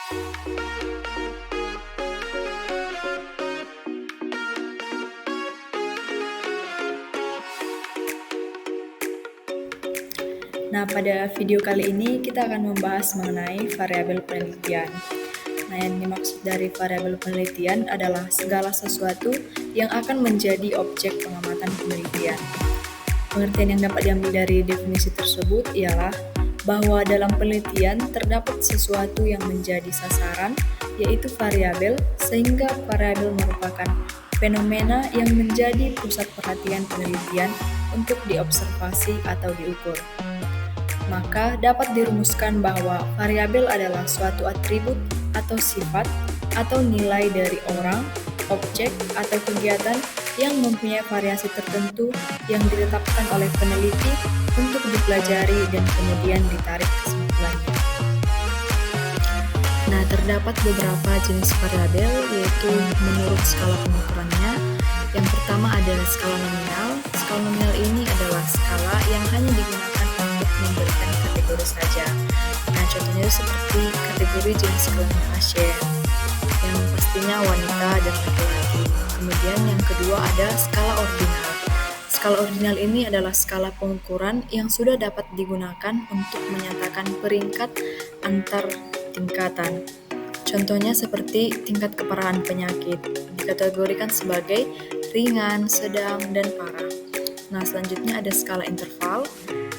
Nah, pada video kali ini kita akan membahas mengenai variabel penelitian. Nah, yang dimaksud dari variabel penelitian adalah segala sesuatu yang akan menjadi objek pengamatan penelitian. Pengertian yang dapat diambil dari definisi tersebut ialah bahwa dalam penelitian terdapat sesuatu yang menjadi sasaran, yaitu variabel, sehingga variabel merupakan fenomena yang menjadi pusat perhatian penelitian untuk diobservasi atau diukur. Maka dapat dirumuskan bahwa variabel adalah suatu atribut atau sifat atau nilai dari orang, objek, atau kegiatan yang mempunyai variasi tertentu yang ditetapkan oleh peneliti untuk dipelajari dan kemudian ditarik kesimpulannya. Nah, terdapat beberapa jenis variabel, yaitu menurut skala pengukurannya. Yang pertama ada skala nominal. Skala nominal ini adalah skala yang hanya digunakan untuk memberikan kategori saja. Nah, contohnya seperti kategori jenis kelamin pasien, yang pastinya wanita dan laki-laki. Kemudian yang kedua ada skala ordinal. Skala ordinal ini adalah skala pengukuran yang sudah dapat digunakan untuk menyatakan peringkat antar tingkatan. Contohnya seperti tingkat keparahan penyakit, dikategorikan sebagai ringan, sedang, dan parah. Nah, selanjutnya ada skala interval,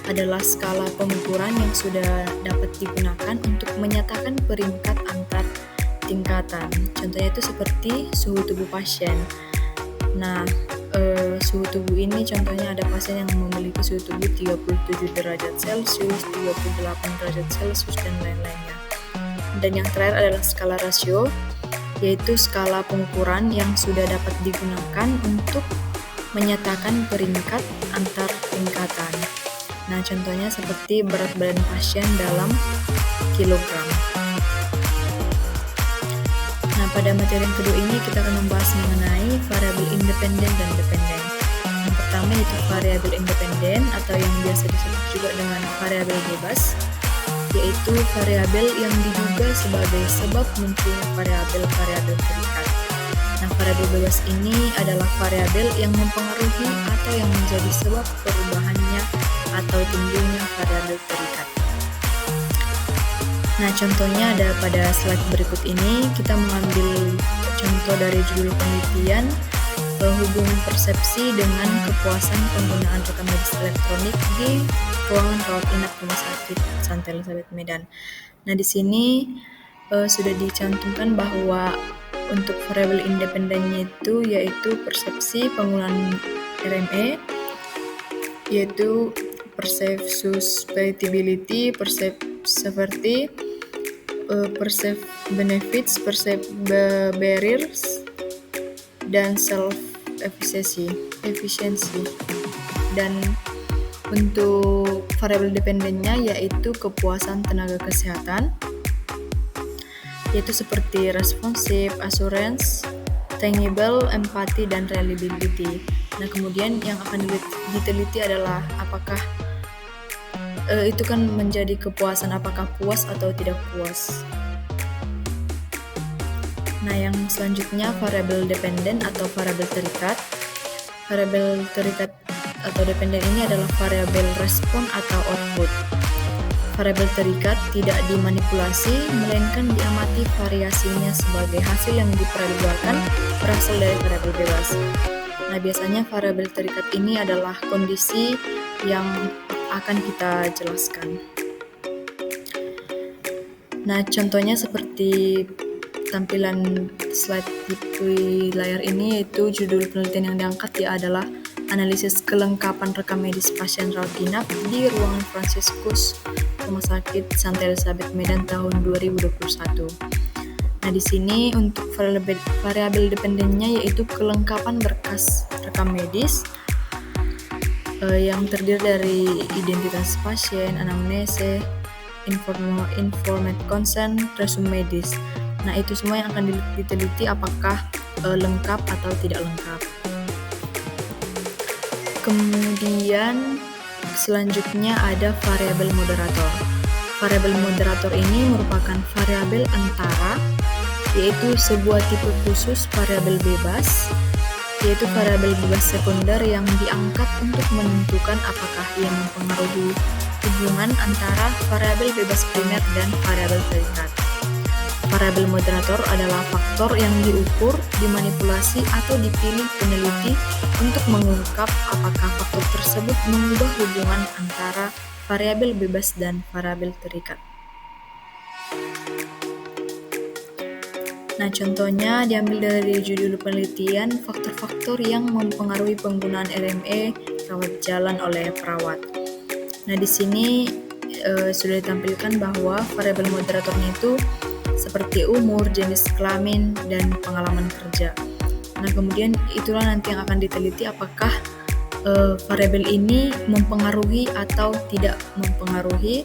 adalah skala pengukuran yang sudah dapat digunakan untuk menyatakan peringkat antar tingkatan. Contohnya itu seperti suhu tubuh pasien. Nah, suhu tubuh ini contohnya ada pasien yang memiliki suhu tubuh 37 derajat Celcius, 38 derajat Celcius, dan lain-lainnya. Dan yang terakhir adalah skala rasio, yaitu skala pengukuran yang sudah dapat digunakan untuk menyatakan peringkat antar tingkatan. Nah, contohnya seperti berat badan pasien dalam kilogram. Nah, pada materi yang kedua ini kita akan membahas mengenai variabel independen dan dependen. Yang pertama yaitu variabel independen atau yang biasa disebut juga dengan variabel bebas, yaitu variabel yang diduga sebagai sebab munculnya variabel-variabel terikat. Nah, variabel bebas ini adalah variabel yang mempengaruhi atau yang menjadi sebab perubahannya atau timbulnya variabel terikat. Nah, contohnya ada pada slide berikut ini. Kita mengambil contoh dari judul penelitian, hubungan persepsi dengan kepuasan penggunaan rekam medis elektronik di ruangan rawat inap Rumah Sakit Santa Elizabeth Medan. Nah, di sini sudah dicantumkan bahwa untuk variabel independennya itu yaitu persepsi penggunaan RME, yaitu perceived susceptibility, perceived severity, perceived benefits, perceived barriers, dan self efficiency. Dan untuk variabel dependennya yaitu kepuasan tenaga kesehatan, yaitu seperti responsif, assurance, tangible, empati, dan reliability. Nah, kemudian yang akan diteliti adalah apakah itu kan menjadi kepuasan, apakah puas atau tidak puas. Nah, yang selanjutnya variabel dependen atau variabel terikat. Variabel terikat atau dependen ini adalah variabel respon atau output. Variabel terikat tidak dimanipulasi, melainkan diamati variasinya sebagai hasil yang diperduakan berasal dari variabel bebas. Nah, biasanya variabel terikat ini adalah kondisi yang akan kita jelaskan. Nah, contohnya seperti tampilan slide di layar ini, yaitu judul penelitian yang diangkat adalah analisis kelengkapan rekam medis pasien rawat inap di ruangan Fransiskus Rumah Sakit Santa Elizabeth Medan tahun 2021. Nah, di sini untuk variabel dependennya yaitu kelengkapan berkas rekam medis yang terdiri dari identitas pasien, anamnese, informant consent, resume medis. Nah, itu semua yang akan diteliti apakah lengkap atau tidak lengkap. Kemudian selanjutnya ada variabel moderator. variabel moderator ini merupakan variabel antara, yaitu sebuah tipe khusus variabel bebas, yaitu variabel bebas sekunder yang diangkat untuk menentukan apakah ia mempengaruhi hubungan antara variabel bebas primer dan variabel terikat. Variabel moderator adalah faktor yang diukur, dimanipulasi, atau dipilih peneliti untuk mengungkap apakah faktor tersebut mengubah hubungan antara variabel bebas dan variabel terikat. Nah, contohnya diambil dari judul penelitian faktor-faktor yang mempengaruhi penggunaan RME rawat jalan oleh perawat. Nah, di sini sudah ditampilkan bahwa variabel moderatornya itu seperti umur, jenis kelamin, dan pengalaman kerja. Nah, kemudian itulah nanti yang akan diteliti apakah variabel ini mempengaruhi atau tidak mempengaruhi.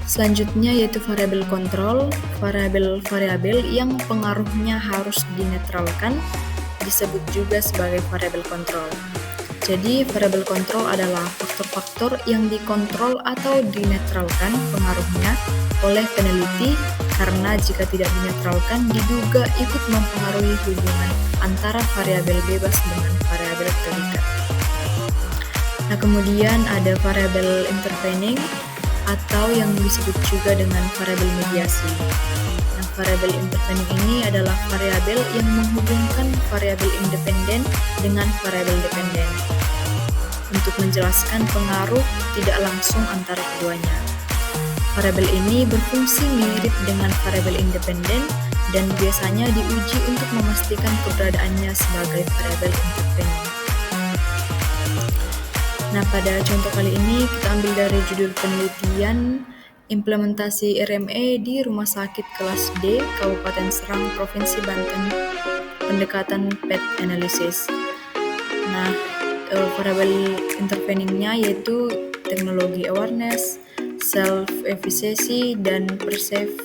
Selanjutnya yaitu variabel kontrol, variabel yang pengaruhnya harus dinetralkan, disebut juga sebagai variabel kontrol. Jadi, variabel kontrol adalah faktor-faktor yang dikontrol atau dinetralkan pengaruhnya oleh peneliti karena jika tidak dinetralkan diduga ikut mempengaruhi hubungan antara variabel bebas dengan variabel terikat. Nah, kemudian ada variabel intervening atau yang disebut juga dengan variabel mediasi. Nah, variabel intervening ini adalah variabel yang menghubungkan variabel independen dengan variabel dependen untuk menjelaskan pengaruh tidak langsung antara keduanya. Variabel ini berfungsi mirip dengan variabel independen dan biasanya diuji untuk memastikan keberadaannya sebagai variabel intervening. Nah, pada contoh kali ini kita ambil dari judul penelitian implementasi RME di Rumah Sakit Kelas D, Kabupaten Serang, Provinsi Banten, pendekatan PET analysis. Nah, variabel interveningnya yaitu teknologi awareness, self-efficacy, dan perceived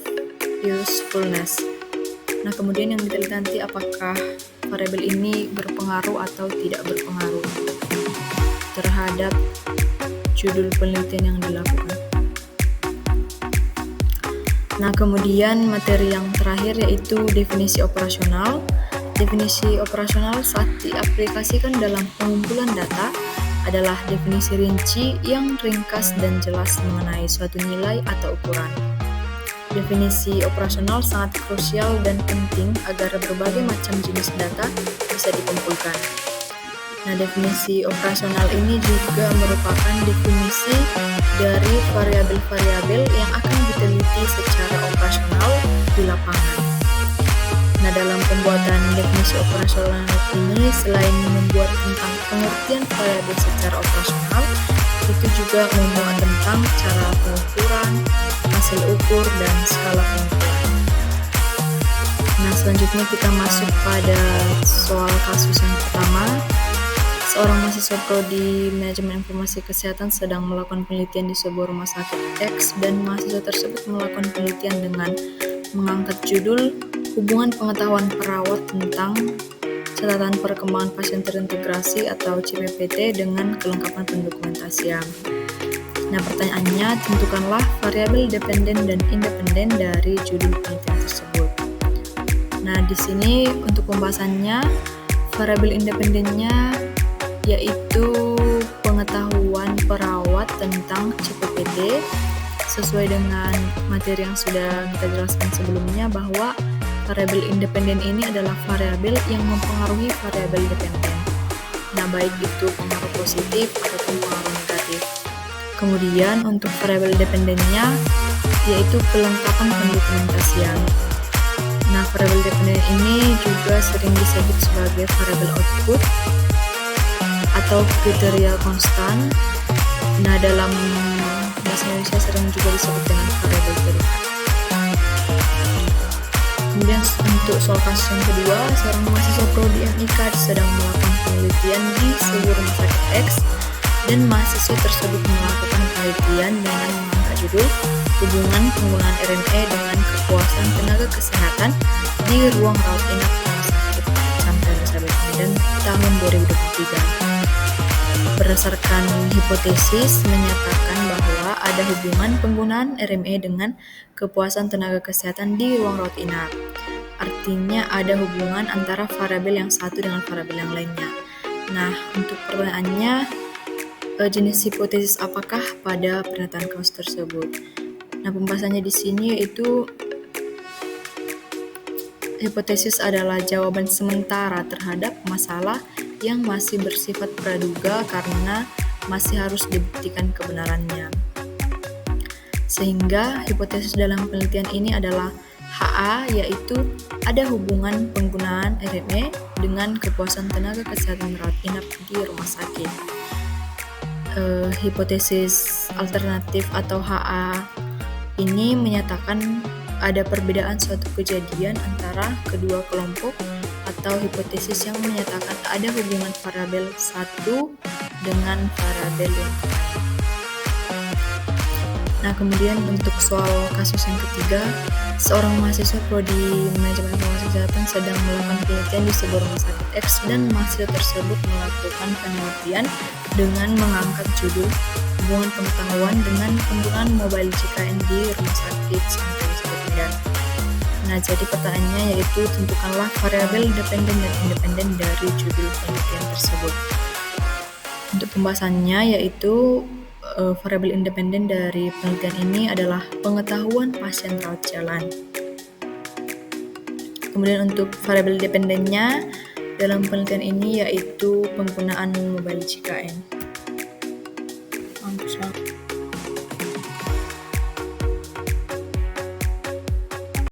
usefulness. Nah, kemudian yang diteliti nanti apakah variabel ini berpengaruh atau tidak berpengaruh terhadap judul penelitian yang dilakukan. Nah, kemudian materi yang terakhir yaitu definisi operasional. Definisi operasional saat diaplikasikan dalam pengumpulan data adalah definisi rinci yang ringkas dan jelas mengenai suatu nilai atau ukuran. Definisi operasional sangat krusial dan penting agar berbagai macam jenis data bisa dikumpulkan. Nah, definisi operasional ini juga merupakan definisi dari variabel-variabel yang akan diteliti secara operasional di lapangan. Nah, dalam pembuatan definisi operasional ini, selain membuat tentang pengertian variabel secara operasional, itu juga memuat tentang cara pengukuran, hasil ukur, dan skala pengukuran. Nah, selanjutnya kita masuk pada soal kasus yang pertama. Seorang mahasiswa prodi Manajemen Informasi Kesehatan sedang melakukan penelitian di sebuah rumah sakit X, dan mahasiswa tersebut melakukan penelitian dengan mengangkat judul Hubungan Pengetahuan Perawat tentang Catatan Perkembangan Pasien Terintegrasi atau CPPT dengan kelengkapan pendokumentasian. Nah, pertanyaannya, tentukanlah variabel dependen dan independen dari judul penelitian tersebut. Nah, di sini untuk pembahasannya, variabel independennya yaitu pengetahuan perawat tentang CPPT sesuai dengan materi yang sudah kita jelaskan sebelumnya bahwa variabel independen ini adalah variabel yang mempengaruhi variabel dependen. Nah, baik itu pengaruh positif ataupun pengaruh negatif. Kemudian untuk variabel dependennya yaitu kelengkapan pendokumentasian. Nah, variabel dependen ini juga sering disebut sebagai variabel output atau kriteria konstan. Nah, dalam bahasa Indonesia sering juga disebut dengan variabel terikat. Kemudian untuk soal kasus yang kedua, seorang mahasiswa prodi MIK sedang melakukan penelitian di sebuah rumah sakit X, dan mahasiswa tersebut melakukan penelitian dengan mengangkat judul Hubungan Penggunaan RME dengan Kepuasan Tenaga Kesehatan di Ruang Rawat Inap Rumah Sakit Chandra Elizabeth Medan tahun 2023. berdasarkan hipotesis menyatakan bahwa ada hubungan penggunaan RME dengan kepuasan tenaga kesehatan di ruang rawat inap. Artinya ada hubungan antara variabel yang satu dengan variabel yang lainnya. Nah, untuk pertanyaannya, jenis hipotesis apakah pada pernyataan kasus tersebut? Nah, pembahasannya di sini yaitu hipotesis adalah jawaban sementara terhadap masalah yang masih bersifat praduga karena masih harus dibuktikan kebenarannya. Sehingga hipotesis dalam penelitian ini adalah HA, yaitu ada hubungan penggunaan RME dengan kepuasan tenaga kesehatan rawat inap di rumah sakit. Hipotesis alternatif atau HA ini menyatakan ada perbedaan suatu kejadian antara kedua kelompok atau hipotesis yang menyatakan ada hubungan variabel satu dengan variabel yang lain. Nah, kemudian untuk soal kasus yang ketiga, seorang mahasiswa prodi manajemen informasi kesehatan sedang melakukan penelitian di sebuah rumah sakit X dan mahasiswa tersebut melakukan penelitian dengan mengangkat judul hubungan pengetahuan dengan penggunaan mobile JKN di rumah sakit Santo Yusuf Medan. Nah, jadi pertanyaannya yaitu tentukanlah variabel dependen dan independen dari judul penelitian tersebut. Untuk pembahasannya yaitu variabel independen dari penelitian ini adalah pengetahuan pasien rawat jalan. Kemudian untuk variabel dependennya dalam penelitian ini yaitu penggunaan mobile JKN.